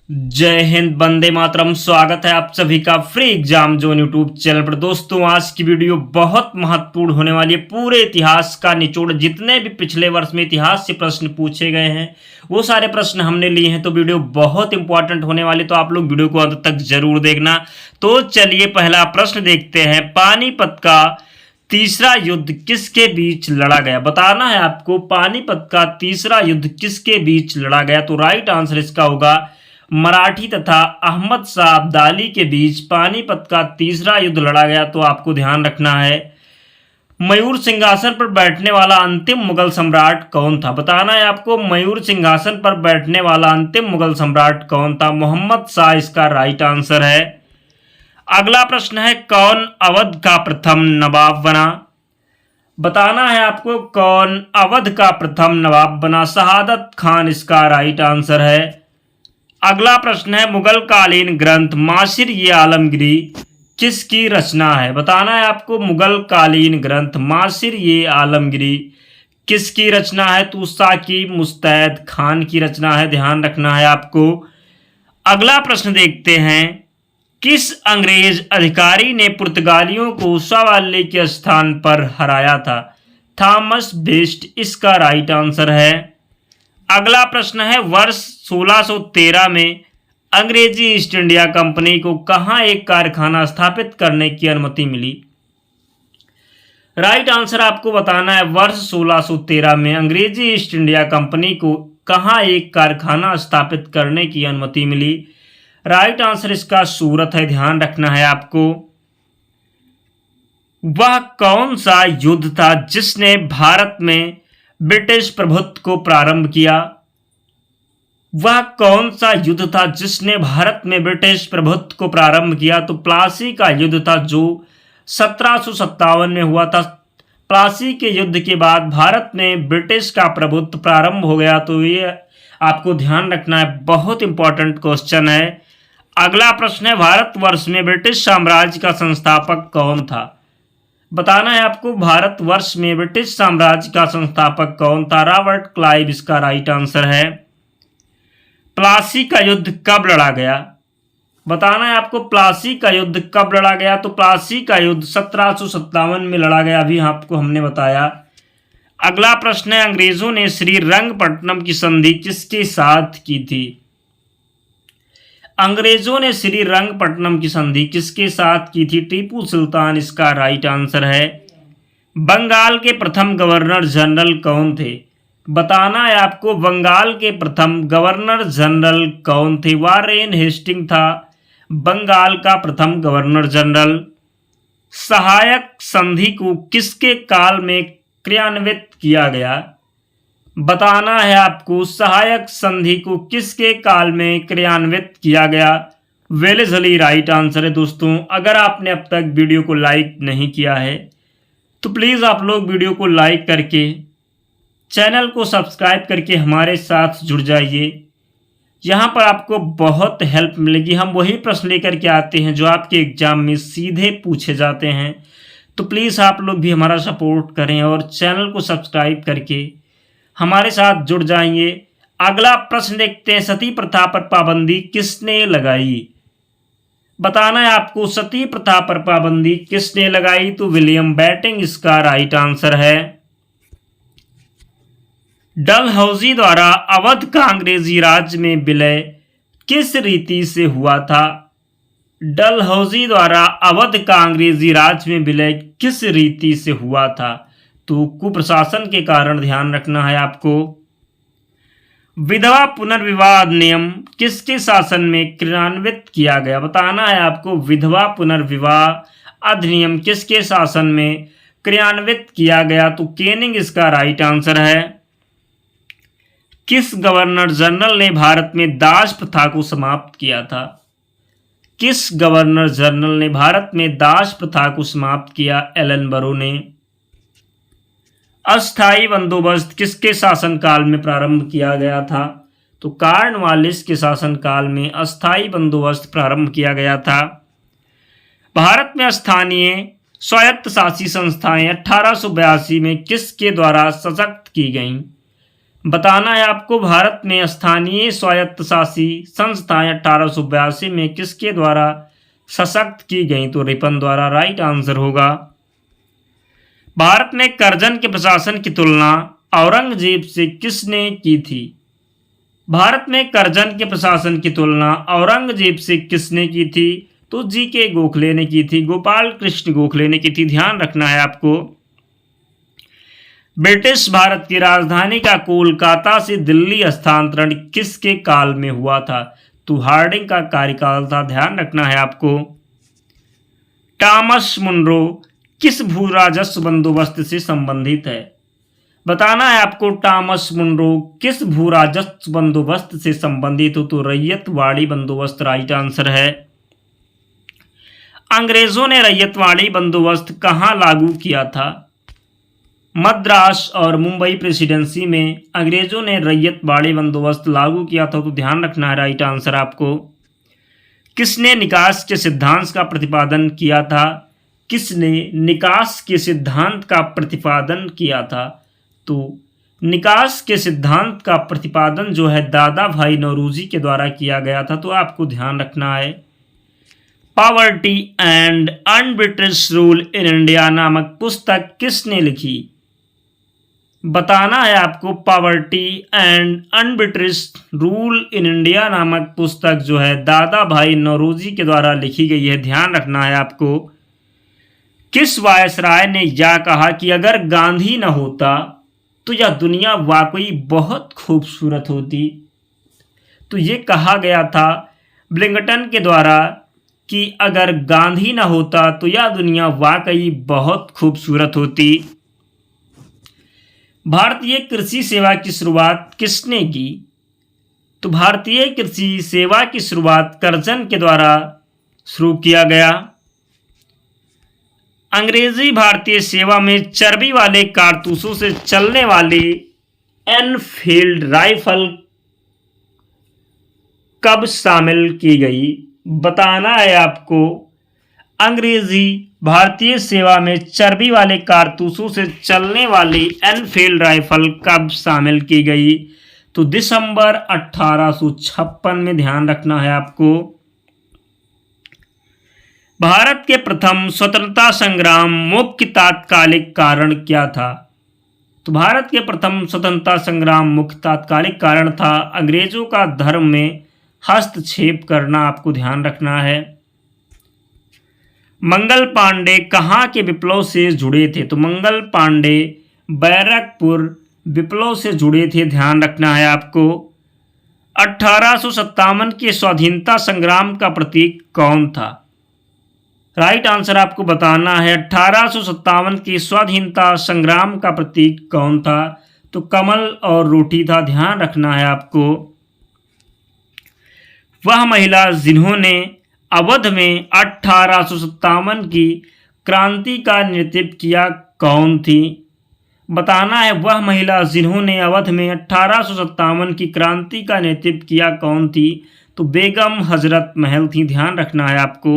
जय हिंद, वंदे मातरम। स्वागत है आप सभी का free exam zone YouTube channel पर। दोस्तों, आज की वीडियो बहुत महत्वपूर्ण होने वाली है। पूरे इतिहास का निचोड़, जितने भी पिछले वर्ष में इतिहास से प्रश्न पूछे गए हैं वो सारे प्रश्न हमने लिए हैं, तो वीडियो बहुत इंपॉर्टेंट होने वाली, तो आप लोग वीडियो को अंत तक जरूर देखना। तो चलिए पहला प्रश्न देखते हैं। पानीपत का तीसरा युद्ध किसके बीच लड़ा गया? बताना है आपको, पानीपत का तीसरा युद्ध किसके बीच लड़ा गया? तो राइट आंसर इसका होगा मराठी तथा अहमद शाह अब्दाली के बीच पानीपत का तीसरा युद्ध लड़ा गया। तो आपको ध्यान रखना है। मयूर सिंहासन पर बैठने वाला अंतिम मुगल सम्राट कौन था? बताना है आपको, मयूर सिंहासन पर बैठने वाला अंतिम मुगल सम्राट कौन था? मोहम्मद शाह इसका राइट आंसर है। अगला प्रश्न है, कौन अवध का प्रथम नवाब बना? बताना है आपको, कौन अवध का प्रथम नवाब बना? शहादत खान इसका राइट आंसर है। अगला प्रश्न है, मुगल कालीन ग्रंथ मासिर ये आलमगीरी किसकी रचना है? बताना है आपको, मुगल कालीन ग्रंथ मासिर ये आलमगीरी किसकी रचना है? तो साकिब मुस्तैद खान की रचना है, ध्यान रखना है आपको। अगला प्रश्न देखते हैं, किस अंग्रेज अधिकारी ने पुर्तगालियों को सवाली के स्थान पर हराया था? थॉमस बेस्ट इसका राइट आंसर है। अगला प्रश्न है, वर्ष 1613 में अंग्रेजी ईस्ट इंडिया कंपनी को कहां एक कारखाना स्थापित करने की अनुमति मिली? राइट आंसर आपको बताना है, वर्ष 1613 में अंग्रेजी ईस्ट इंडिया कंपनी को कहां एक कारखाना स्थापित करने की अनुमति मिली? राइट आंसर इसका सूरत है, ध्यान रखना है आपको। वह कौन सा युद्ध था जिसने भारत में ब्रिटिश प्रभुत्व को प्रारंभ किया? वह कौन सा युद्ध था जिसने भारत में ब्रिटिश प्रभुत्व को प्रारंभ किया? तो प्लासी का युद्ध था, जो 1757 में हुआ था। प्लासी के युद्ध के बाद भारत में ब्रिटिश का प्रभुत्व प्रारंभ हो गया। तो ये आपको ध्यान रखना है, बहुत इंपॉर्टेंट क्वेश्चन है। अगला प्रश्न है, भारतवर्ष में ब्रिटिश साम्राज्य का संस्थापक कौन था? बताना है आपको, भारतवर्ष में ब्रिटिश साम्राज्य का संस्थापक कौन था? रॉबर्ट क्लाइव इसका राइट आंसर है। प्लासी का युद्ध कब लड़ा गया? बताना है आपको, प्लासी का युद्ध कब लड़ा गया? तो प्लासी का युद्ध 1757 में लड़ा गया, अभी आपको हमने बताया। अगला प्रश्न है, अंग्रेजों ने श्रीरंगपट्टनम की संधि किसके साथ की थी? अंग्रेजों ने श्रीरंगपट्टनम की संधि किसके साथ की थी? टीपू सुल्तान इसका राइट आंसर है। बंगाल के प्रथम गवर्नर जनरल कौन थे? बताना है आपको, बंगाल के प्रथम गवर्नर जनरल कौन थे? वारेन हेस्टिंग था बंगाल का प्रथम गवर्नर जनरल। सहायक संधि को किसके काल में क्रियान्वित किया गया? बताना है आपको, सहायक संधि को किसके काल में क्रियान्वित किया गया? वेलेस्ली राइट आंसर है। दोस्तों, अगर आपने अब तक वीडियो को लाइक नहीं किया है तो प्लीज़ आप लोग वीडियो को लाइक करके चैनल को सब्सक्राइब करके हमारे साथ जुड़ जाइए। यहाँ पर आपको बहुत हेल्प मिलेगी। हम वही प्रश्न लेकर के आते हैं जो आपके एग्जाम में सीधे पूछे जाते हैं। तो प्लीज़ आप लोग भी हमारा सपोर्ट करें और चैनल को सब्सक्राइब करके हमारे साथ जुड़ जाएंगे। अगला प्रश्न देखते हैं, सती प्रथा पर पाबंदी किसने लगाई? बताना है आपको, सती प्रथा पर पाबंदी किसने लगाई? तो विलियम बेंटिंक इसका राइट आंसर है। डलहौजी द्वारा अवध का अंग्रेजी राज में विलय किस रीति से हुआ था? डलहौजी द्वारा अवध का अंग्रेजी राज में विलय किस रीति से हुआ था? तो कुप्रशासन के कारण, ध्यान रखना है आपको। विधवा पुनर्विवाह अधिनियम किसके शासन में क्रियान्वित किया गया? बताना है आपको, विधवा पुनर्विवाह अधिनियम किसके शासन में क्रियान्वित किया गया? तो केनिंग इसका राइट आंसर है। किस गवर्नर जनरल ने भारत में दास प्रथा को समाप्त किया था? किस गवर्नर जनरल ने भारत में दास प्रथा को समाप्त किया? एलन बरो ने। अस्थायी बंदोबस्त किसके शासनकाल में प्रारंभ किया गया था? तो कॉर्नवालिस के शासनकाल में अस्थायी बंदोबस्त प्रारंभ किया गया था। भारत में स्थानीय स्वायत्तशासी संस्थाएं 1882 में किसके द्वारा सशक्त की गईं? बताना है आपको भारत में स्थानीय स्वायत्तशासी संस्थाएं 1882 में किसके द्वारा सशक्त की गई? तो रिपन द्वारा राइट आंसर होगा। भारत में करजन के प्रशासन की तुलना औरंगजेब से किसने की थी? भारत में करजन के प्रशासन की तुलना औरंगजेब से किसने की थी? तो जी.के. गोखले ने की थी, गोपाल कृष्ण गोखले ने की थी। ध्यान रखना है आपको। ब्रिटिश भारत की राजधानी का कोलकाता से दिल्ली हस्तांतरण किसके काल में हुआ था? तो हार्डिंग का कार्यकाल था। ध्यान रखना है आपको। टॉमस मुनरो किस भू राजस्व बंदोबस्त से संबंधित है? बताना है आपको टॉमस मुनरो किस भू राजस्व बंदोबस्त से संबंधित हो? तो रैयतवाड़ी बंदोबस्त राइट आंसर है। अंग्रेजों ने रैयतवाड़ी बंदोबस्त कहाँ लागू किया था? मद्रास और मुंबई प्रेसिडेंसी में अंग्रेजों ने रैयतवाड़ी बंदोबस्त लागू किया था। तो ध्यान रखना है राइट आंसर आपको। किसने निकास के सिद्धांत का प्रतिपादन किया था? किसने निकास के सिद्धांत का प्रतिपादन किया था? तो निकास के सिद्धांत का प्रतिपादन जो है दादा भाई नौरोजी के द्वारा किया गया था। तो आपको ध्यान रखना है। Poverty and un-British rule in India नामक पुस्तक किसने लिखी? बताना है आपको poverty and un-British rule in India नामक पुस्तक जो है दादा भाई नौरोजी के द्वारा लिखी गई है। ध्यान रखना है आपको। किस वायसराय ने यह कहा कि अगर गांधी न होता तो यह दुनिया वाकई बहुत खूबसूरत होती? तो ये कहा गया था विलिंगटन के द्वारा कि अगर गांधी न होता तो यह दुनिया वाकई बहुत खूबसूरत होती। भारतीय कृषि सेवा की शुरुआत किसने की? तो भारतीय कृषि सेवा की शुरुआत करजन के द्वारा शुरू किया गया। अंग्रेजी भारतीय सेवा में चर्बी वाले कारतूसों से चलने वाली एनफील्ड राइफल कब शामिल की गई? बताना है आपको। अंग्रेजी भारतीय सेवा में चर्बी वाले कारतूसों से चलने वाली एनफील्ड राइफल कब शामिल की गई? तो दिसंबर 1856 में। ध्यान रखना है आपको। भारत के प्रथम स्वतंत्रता संग्राम मुख्य तात्कालिक कारण क्या था? तो भारत के प्रथम स्वतंत्रता संग्राम मुख्य तात्कालिक कारण था अंग्रेजों का धर्म में हस्तक्षेप करना। आपको ध्यान रखना है। मंगल पांडे कहाँ के विप्लव से जुड़े थे? तो मंगल पांडे बैरकपुर विप्लव से जुड़े थे। ध्यान रखना है आपको। 1857 के स्वाधीनता संग्राम का प्रतीक कौन था? राइट आंसर आपको बताना है। 1857 के स्वाधीनता संग्राम का प्रतीक कौन था? तो कमल और रोटी था। ध्यान रखना है आपको। वह महिला जिन्होंने अवध में 1857 की क्रांति का नेतृत्व किया कौन थी? बताना है वह महिला जिन्होंने अवध में 1857 की क्रांति का नेतृत्व किया कौन थी? तो बेगम हजरत महल थी। ध्यान रखना है आपको।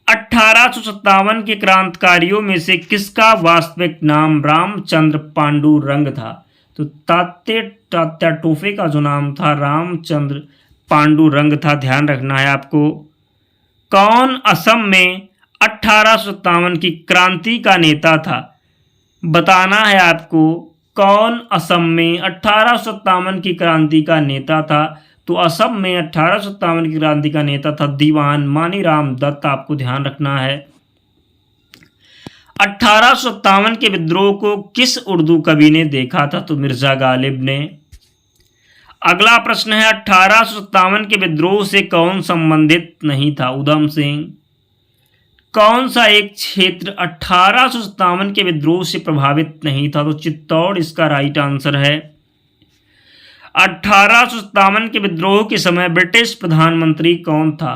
1857 के क्रांतिकारियों में से किसका वास्तविक नाम रामचंद्र पांडुरंग था? तो तात्या टोपे का जो नाम था रामचंद्र पांडुरंग था। ध्यान रखना है आपको। कौन असम में 1857 की क्रांति का नेता था? बताना है आपको। कौन असम में 1857 की क्रांति का नेता था? तो असम में 1857 की क्रांति का नेता था दीवान मानीराम दत्त। आपको ध्यान रखना है। 1857 के विद्रोह को किस उर्दू कवि ने देखा था? तो मिर्जा गालिब ने। अगला प्रश्न है 1857 के विद्रोह से कौन संबंधित नहीं था? उधम सिंह। कौन सा एक क्षेत्र 1857 के विद्रोह से प्रभावित नहीं था? तो चित्तौड़ इसका राइट आंसर है। 1857 के विद्रोह के समय ब्रिटिश प्रधानमंत्री कौन था?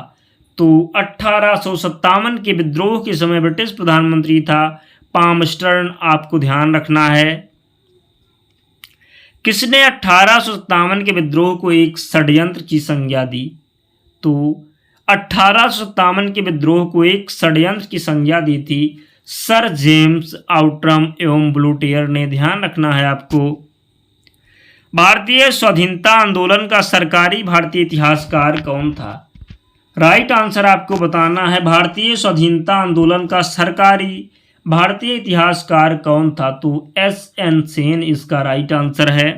तो 1857 के विद्रोह के समय ब्रिटिश प्रधानमंत्री था पामस्टर्न। आपको ध्यान रखना है। किसने 1857 के विद्रोह को एक षड्यंत्र की संज्ञा दी? तो 1857 के विद्रोह को एक षड्यंत्र की संज्ञा दी थी सर जेम्स आउट्रम एवं ब्लूटियर ने। ध्यान रखना है आपको। भारतीय स्वाधीनता आंदोलन का सरकारी भारतीय इतिहासकार कौन था? राइट आंसर आपको बताना है, भारतीय स्वाधीनता आंदोलन का सरकारी भारतीय इतिहासकार कौन था? तो एस.एन. सेन इसका राइट आंसर है।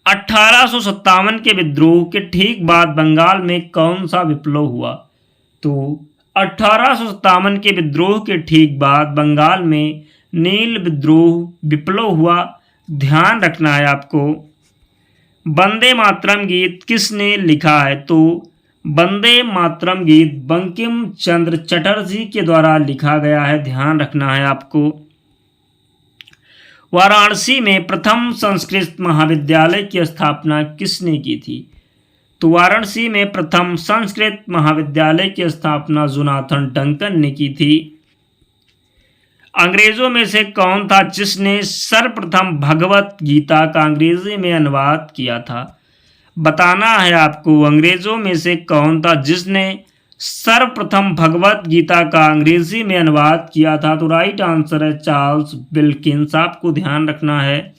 1857 के विद्रोह के ठीक बाद बंगाल में कौन सा विप्लव हुआ? तो 1857 के विद्रोह के ठीक बाद बंगाल में नील विप्लव हुआ। ध्यान रखना है आपको। वंदे मातरम गीत किसने लिखा है? तो वंदे मातरम गीत बंकिम चंद्र चटर्जी के द्वारा लिखा गया है। ध्यान रखना है आपको। वाराणसी में प्रथम संस्कृत महाविद्यालय की स्थापना किसने की थी? तो वाराणसी में प्रथम संस्कृत महाविद्यालय की स्थापना जोनाथन डंकन ने की थी। अंग्रेजों में से कौन था जिसने सर्वप्रथम भगवत गीता का अंग्रेजी में अनुवाद किया था? बताना है आपको, अंग्रेजों में से कौन था जिसने सर्वप्रथम भगवत गीता का अंग्रेजी में अनुवाद किया था? तो राइट आंसर है चार्ल्स विल्किंस। आपको ध्यान रखना है।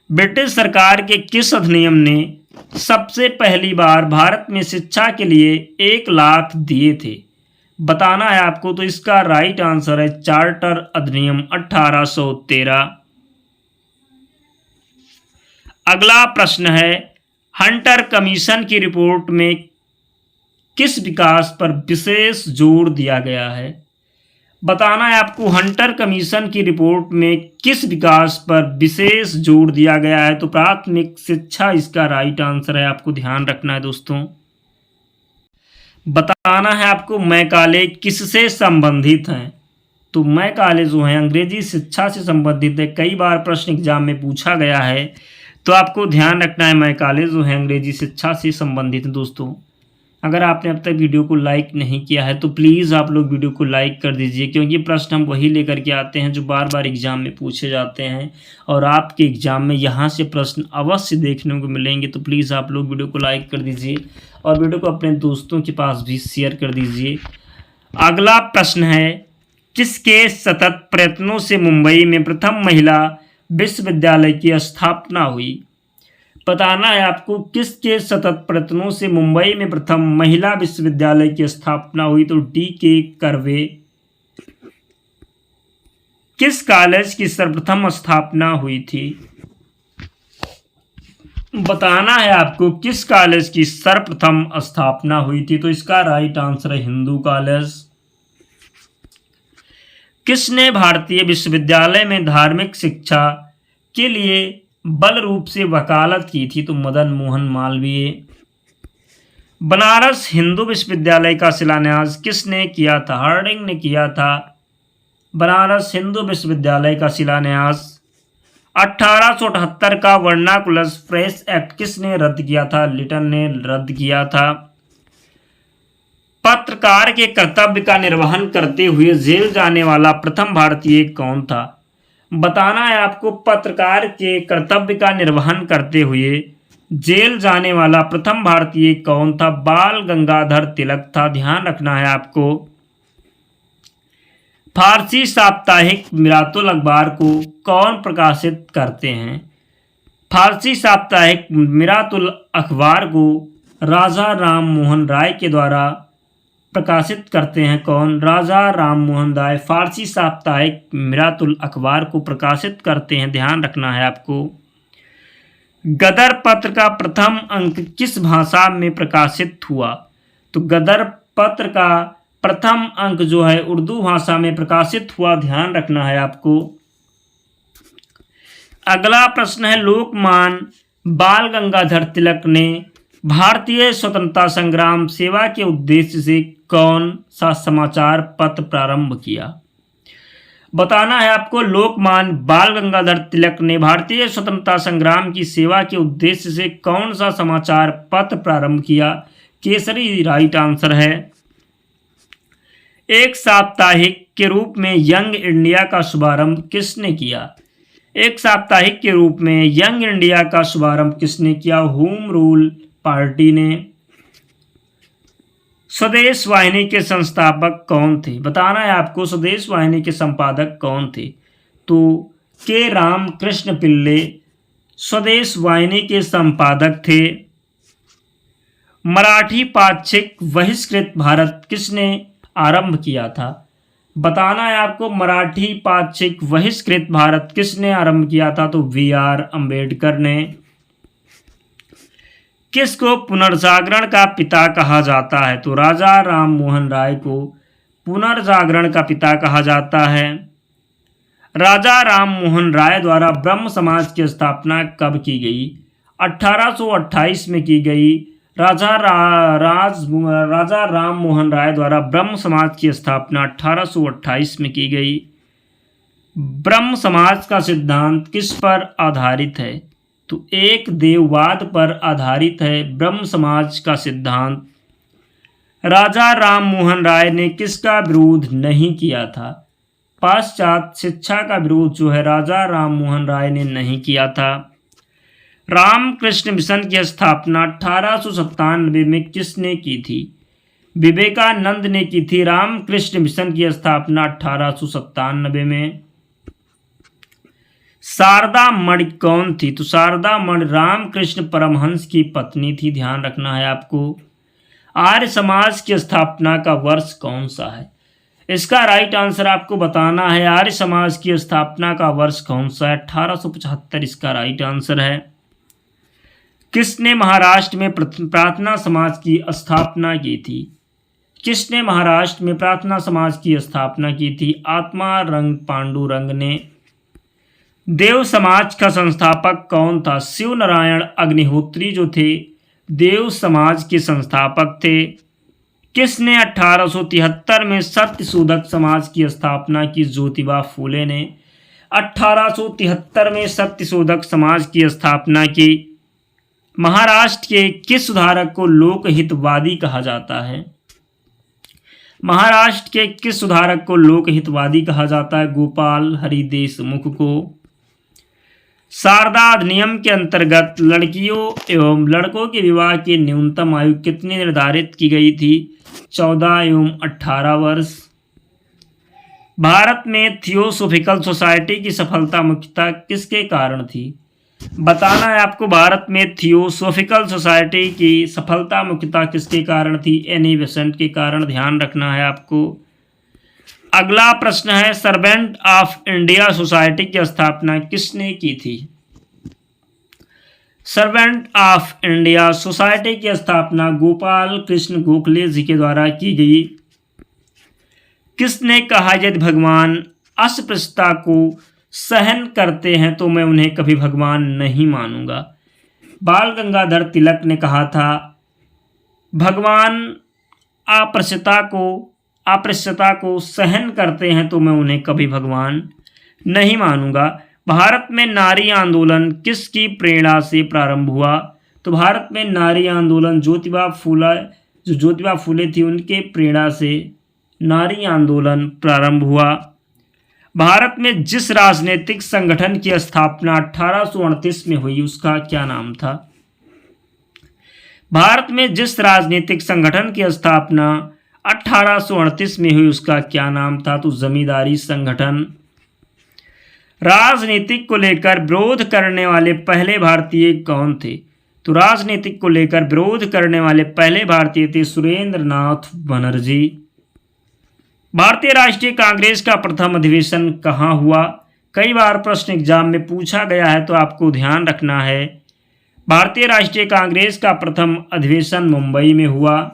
ब्रिटिश सरकार के किस अधिनियम ने सबसे पहली बार भारत में शिक्षा के लिए 1 लाख दिए थे? बताना है आपको। तो इसका राइट आंसर है चार्टर अधिनियम 1813। अगला प्रश्न है, हंटर कमीशन की रिपोर्ट में किस विकास पर विशेष जोर दिया गया है? बताना है आपको, हंटर कमीशन की रिपोर्ट में किस विकास पर विशेष जोर दिया गया है? तो प्राथमिक शिक्षा इसका राइट आंसर है। आपको ध्यान रखना है दोस्तों। बताना है आपको, मैकाले किससे संबंधित हैं? तो मैकाले जो है अंग्रेजी शिक्षा से संबंधित है। कई बार प्रश्न एग्जाम में पूछा गया है, तो आपको ध्यान रखना है मैकाले जो है अंग्रेजी शिक्षा से संबंधित है। दोस्तों, अगर आपने अब तक वीडियो को लाइक नहीं किया है तो प्लीज़ आप लोग वीडियो को लाइक कर दीजिए, क्योंकि प्रश्न हम वही लेकर के आते हैं जो बार बार एग्जाम में पूछे जाते हैं और आपके एग्जाम में यहाँ से प्रश्न अवश्य देखने को मिलेंगे। तो प्लीज़ आप लोग वीडियो को लाइक कर दीजिए और वीडियो को अपने दोस्तों के पास भी शेयर कर दीजिए। अगला प्रश्न है, किसके सतत प्रयत्नों से मुंबई में प्रथम महिला विश्वविद्यालय की स्थापना हुई? बताना है आपको, किसके सतत प्रयत्नों से मुंबई में प्रथम महिला विश्वविद्यालय की स्थापना हुई? तो D.K. कर्वे। किस कॉलेज की सर्वप्रथम स्थापना हुई थी? बताना है आपको, किस कॉलेज की सर्वप्रथम स्थापना हुई थी? तो इसका राइट आंसर है हिंदू कॉलेज। किसने भारतीय विश्वविद्यालय में धार्मिक शिक्षा के लिए बल रूप से वकालत की थी? तो मदन मोहन मालवीय। बनारस हिंदू विश्वविद्यालय का शिलान्यास किसने किया था? हार्डिंग ने किया था बनारस हिंदू विश्वविद्यालय का शिलान्यास। 1878 का वर्नाकुलस प्रेस एक्ट किसने रद्द किया था? लिटन ने रद्द किया था। पत्रकार के कर्तव्य का निर्वहन करते हुए जेल जाने वाला प्रथम भारतीय कौन था? बताना है आपको, पत्रकार के कर्तव्य का निर्वहन करते हुए जेल जाने वाला प्रथम भारतीय कौन था? बाल गंगाधर तिलक था। ध्यान रखना है आपको। फारसी साप्ताहिक मिरातुल अखबार को कौन प्रकाशित करते हैं? फारसी साप्ताहिक मिरातुल अखबार को राजा राम मोहन राय के द्वारा प्रकाशित करते हैं। कौन? राजा राम मोहन राय फारसी साप्ताहिक मिरातुल अखबार को प्रकाशित करते हैं। ध्यान रखना है आपको। गदर पत्र का प्रथम अंक किस भाषा में प्रकाशित हुआ? तो गदर पत्र का प्रथम अंक जो है उर्दू भाषा में प्रकाशित हुआ। ध्यान रखना है आपको। अगला प्रश्न है, लोकमान्य बाल गंगाधर तिलक ने भारतीय स्वतंत्रता संग्राम सेवा के उद्देश्य से कौन सा समाचार पत्र प्रारंभ किया? बताना है आपको, लोकमान्य बाल गंगाधर तिलक ने भारतीय स्वतंत्रता संग्राम की सेवा के उद्देश्य से कौन सा समाचार पत्र प्रारंभ किया? केसरी राइट आंसर है। एक साप्ताहिक के रूप में यंग इंडिया का शुभारंभ किसने किया? एक साप्ताहिक के रूप में यंग इंडिया का शुभारंभ किसने किया? होम रूल पार्टी ने। स्वदेश वाहिनी के संस्थापक कौन थे? बताना है आपको, स्वदेश वाहिनी के संपादक कौन थे? तो के रामकृष्ण पिल्ले स्वदेश वाहिनी के संपादक थे। मराठी पाक्षिक बहिष्कृत भारत किसने आरंभ किया था? बताना है आपको, मराठी पाक्षिक बहिष्कृत भारत किसने आरंभ किया था? तो वी.आर. अंबेडकर ने। किसको पुनर्जागरण का पिता कहा जाता है? तो राजा राम मोहन राय को पुनर्जागरण का पिता कहा जाता है। राजा राम मोहन राय द्वारा ब्रह्म समाज की स्थापना कब की गई? 1828 में की गई। राजा राम मोहन राय द्वारा ब्रह्म समाज की स्थापना 1828 में की गई। ब्रह्म समाज का सिद्धांत किस पर आधारित है? तो एक देववाद पर आधारित है ब्रह्म समाज का सिद्धांत। राजा राम मोहन राय ने किसका विरोध नहीं किया था? पाश्चात्य शिक्षा का विरोध जो है राजा राम मोहन राय ने नहीं किया था। रामकृष्ण मिशन की स्थापना 1897 में किसने की थी? विवेकानंद ने की थी रामकृष्ण मिशन की स्थापना 1897 में। शारदा मणि कौन थी? तो शारदा मणि रामकृष्ण परमहंस की पत्नी थी, ध्यान रखना है आपको। आर्य समाज की स्थापना का वर्ष कौन सा है? इसका राइट आंसर आपको बताना है। आर्य समाज की स्थापना का वर्ष कौन सा है? 1875 इसका राइट आंसर है। किसने महाराष्ट्र में प्रार्थना समाज की स्थापना की थी? किसने महाराष्ट्र में प्रार्थना समाज की स्थापना की थी? आत्मा रंग पांडुरंग ने। देव समाज का संस्थापक कौन था? शिव नारायण अग्निहोत्री जो थे देव समाज के संस्थापक थे। किसने 1873 में सत्यशोधक समाज की स्थापना की? ज्योतिबा फूले ने 1873 में सत्यशोधक समाज की स्थापना की। महाराष्ट्र के किस सुधारक को लोकहितवादी कहा जाता है? महाराष्ट्र के किस सुधारक को लोकहितवादी कहा जाता है? गोपाल हरि देशमुख को। शारदा अधिनियम के अंतर्गत लड़कियों एवं लड़कों के विवाह की न्यूनतम आयु कितनी निर्धारित की गई थी? 14 एवं 18 वर्ष। भारत में थियोसॉफिकल सोसाइटी की सफलता मुख्यतः किसके कारण थी? बताना है आपको, भारत में थियोसॉफिकल सोसाइटी की सफलता मुख्यतः किसके कारण थी? एनी बेसेंट के कारण, ध्यान रखना है आपको। अगला प्रश्न है, सर्वेंट ऑफ इंडिया सोसाइटी की स्थापना किसने की थी? सर्वेंट ऑफ इंडिया सोसाइटी की स्थापना गोपाल कृष्ण गोखले जी के द्वारा की गई। किसने कहा यदि भगवान अस्पृश्यता को सहन करते हैं तो मैं उन्हें कभी भगवान नहीं मानूंगा? बाल गंगाधर तिलक ने कहा था भगवान अस्पृश्यता को सहन करते हैं तो मैं उन्हें कभी भगवान नहीं मानूंगा। भारत में नारी आंदोलन किसकी प्रेरणा से प्रारंभ हुआ? तो भारत में नारी आंदोलन ज्योतिबा फूले थी उनके प्रेरणा से नारी आंदोलन प्रारंभ हुआ। भारत में जिस राजनीतिक संगठन की स्थापना 1838 में हुई उसका क्या नाम था? भारत में जिस राजनीतिक संगठन की स्थापना 1838 में हुई उसका क्या नाम था? तो जमींदारी संगठन। राजनीतिक को लेकर विरोध करने वाले पहले भारतीय कौन थे? तो राजनीतिक को लेकर विरोध करने वाले पहले भारतीय थे सुरेंद्र नाथ बनर्जी। भारतीय राष्ट्रीय कांग्रेस का प्रथम अधिवेशन कहाँ हुआ? कई बार प्रश्न एग्जाम में पूछा गया है तो आपको ध्यान रखना है। भारतीय राष्ट्रीय कांग्रेस का प्रथम अधिवेशन मुंबई में हुआ।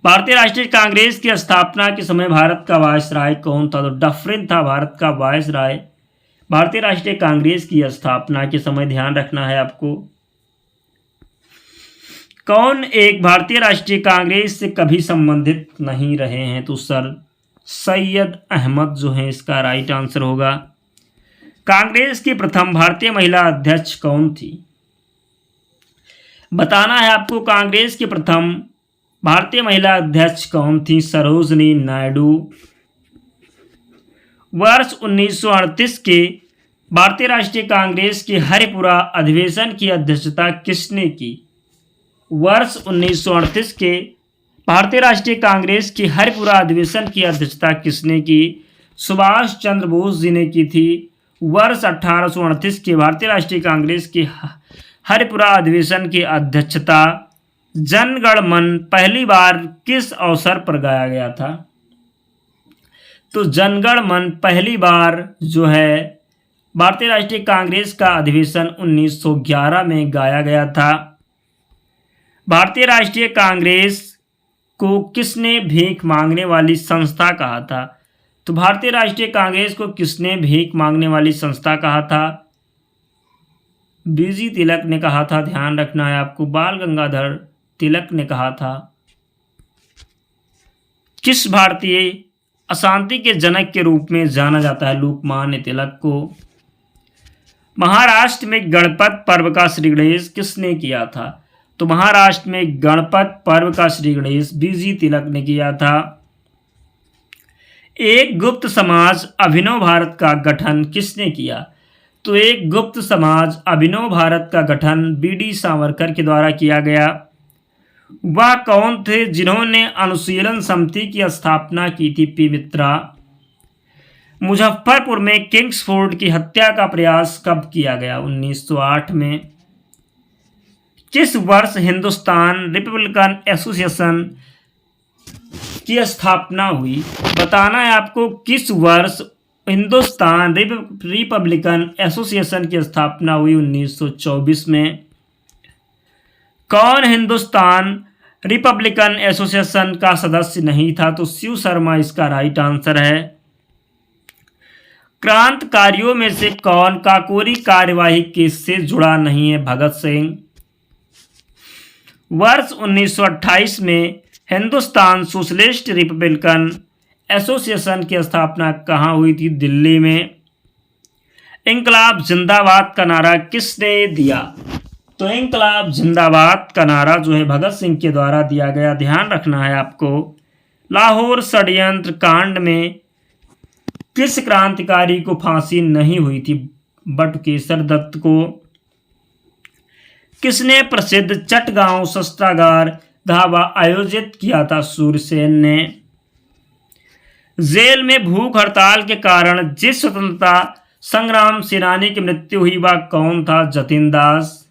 भारतीय राष्ट्रीय कांग्रेस की स्थापना के समय भारत का वायसराय कौन था? तो डफरिन था भारत का वायसराय भारतीय राष्ट्रीय कांग्रेस की स्थापना के समय, ध्यान रखना है आपको। कौन एक भारतीय राष्ट्रीय कांग्रेस से कभी संबंधित नहीं रहे हैं? तो सर सैयद अहमद जो है इसका राइट आंसर होगा। कांग्रेस की प्रथम भारतीय महिला अध्यक्ष कौन थी? बताना है आपको, कांग्रेस की प्रथम भारतीय महिला अध्यक्ष कौन थी? सरोजनी नायडू। वर्ष 1938 के भारतीय राष्ट्रीय कांग्रेस के हरिपुरा अधिवेशन की अध्यक्षता किसने की? वर्ष 1938 के भारतीय राष्ट्रीय कांग्रेस की हरिपुरा अधिवेशन की अध्यक्षता किसने की? सुभाष चंद्र बोस जी ने की थी। वर्ष 1838 के भारतीय राष्ट्रीय कांग्रेस के हरिपुरा अधिवेशन की अध्यक्षता जन गण मन पहली बार किस अवसर पर गाया गया था? तो जन गण मन पहली बार जो है भारतीय राष्ट्रीय कांग्रेस का अधिवेशन 1911 में गाया गया था। भारतीय राष्ट्रीय कांग्रेस को किसने भीख मांगने वाली संस्था कहा था? तो भारतीय राष्ट्रीय कांग्रेस को किसने भीख मांगने वाली संस्था कहा था? बीजी तिलक ने कहा था, ध्यान रखना है आपको, बाल गंगाधर तिलक ने कहा था। किस भारतीय अशांति के जनक के रूप में जाना जाता है लोकमान्य तिलक को? महाराष्ट्र में गणपत पर्व का श्री गणेश किसने किया था? तो महाराष्ट्र में गणपत पर्व का श्री गणेश बीजी तिलक ने किया था। एक गुप्त समाज अभिनव भारत का गठन किसने किया? तो एक गुप्त समाज अभिनव भारत का गठन बीडी सावरकर के द्वारा किया गया। वह कौन थे जिन्होंने अनुशीलन समिति की स्थापना की थी? पी मित्रा। मुजफ्फरपुर में किंग्सफोर्ड की हत्या का प्रयास कब किया गया? 1908 में। किस वर्ष हिंदुस्तान रिपब्लिकन एसोसिएशन की स्थापना हुई? बताना है आपको किस वर्ष हिंदुस्तान रिपब्लिकन एसोसिएशन की स्थापना हुई? 1924 में। कौन हिंदुस्तान रिपब्लिकन एसोसिएशन का सदस्य नहीं था? तो शिव शर्मा इसका राइट आंसर है। क्रांतिकारियों में से कौन काकोरी कार्यवाही केस से जुड़ा नहीं है? भगत सिंह। वर्ष 1928 में हिंदुस्तान सोशलिस्ट रिपब्लिकन एसोसिएशन की स्थापना कहाँ हुई थी? दिल्ली में। इंकलाब जिंदाबाद का नारा किसने दिया? तो इंकलाब जिंदाबाद का नारा जो है भगत सिंह के द्वारा दिया गया। ध्यान रखना है आपको। लाहौर षड्यंत्र कांड में किस क्रांतिकारी को फांसी नहीं हुई थी? बटुकेश्वर दत्त को। किसने प्रसिद्ध चटगांव शस्त्रागार धावा आयोजित किया था? सूरसेन ने। जेल में भूख हड़ताल के कारण जिस स्वतंत्रता संग्राम सेनानी की मृत्यु हुई वह कौन था? जतिन दास।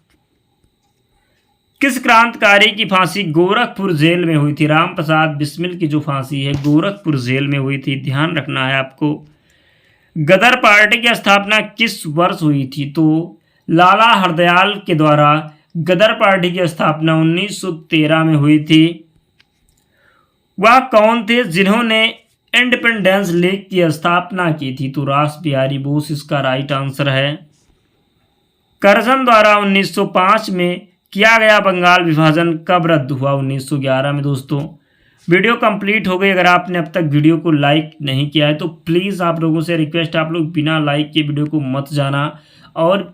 किस क्रांतिकारी की फांसी गोरखपुर जेल में हुई थी? राम प्रसाद बिस्मिल की जो फांसी है गोरखपुर जेल में हुई थी। ध्यान रखना है आपको। गदर पार्टी की स्थापना किस वर्ष हुई थी? तो लाला हरदयाल के द्वारा गदर पार्टी की स्थापना 1913 में हुई थी। वह कौन थे जिन्होंने इंडिपेंडेंस लीग की स्थापना की थी? तो रास बिहारी बोस इसका राइट आंसर है। करजन द्वारा 1905 में किया गया बंगाल विभाजन कब रद्द हुआ? 1911 में। दोस्तों वीडियो कंप्लीट हो गई। अगर आपने अब तक वीडियो को लाइक नहीं किया है तो प्लीज़ आप लोगों से रिक्वेस्ट, आप लोग बिना लाइक के वीडियो को मत जाना। और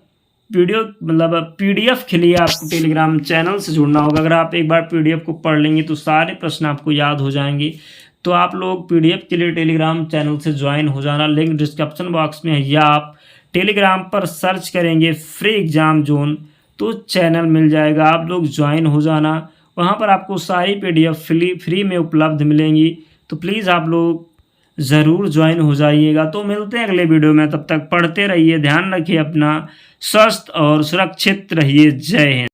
वीडियो पीडीएफ के लिए आपको टेलीग्राम चैनल से जुड़ना होगा। अगर आप एक बार पीडीएफ को पढ़ लेंगे तो सारे प्रश्न आपको याद हो जाएंगे। तो आप लोग पीडीएफ के लिए टेलीग्राम चैनल से ज्वाइन हो जाना। लिंक डिस्क्रिप्शन बॉक्स में है, या आप टेलीग्राम पर सर्च करेंगे फ्री एग्जाम जोन तो चैनल मिल जाएगा। आप लोग ज्वाइन हो जाना। वहाँ पर आपको सारी पीडीएफ फ्री में उपलब्ध मिलेंगी। तो प्लीज़ आप लोग ज़रूर ज्वाइन हो जाइएगा। तो मिलते हैं अगले वीडियो में। तब तक पढ़ते रहिए, ध्यान रखिए अपना, स्वस्थ और सुरक्षित रहिए। जय हिंद।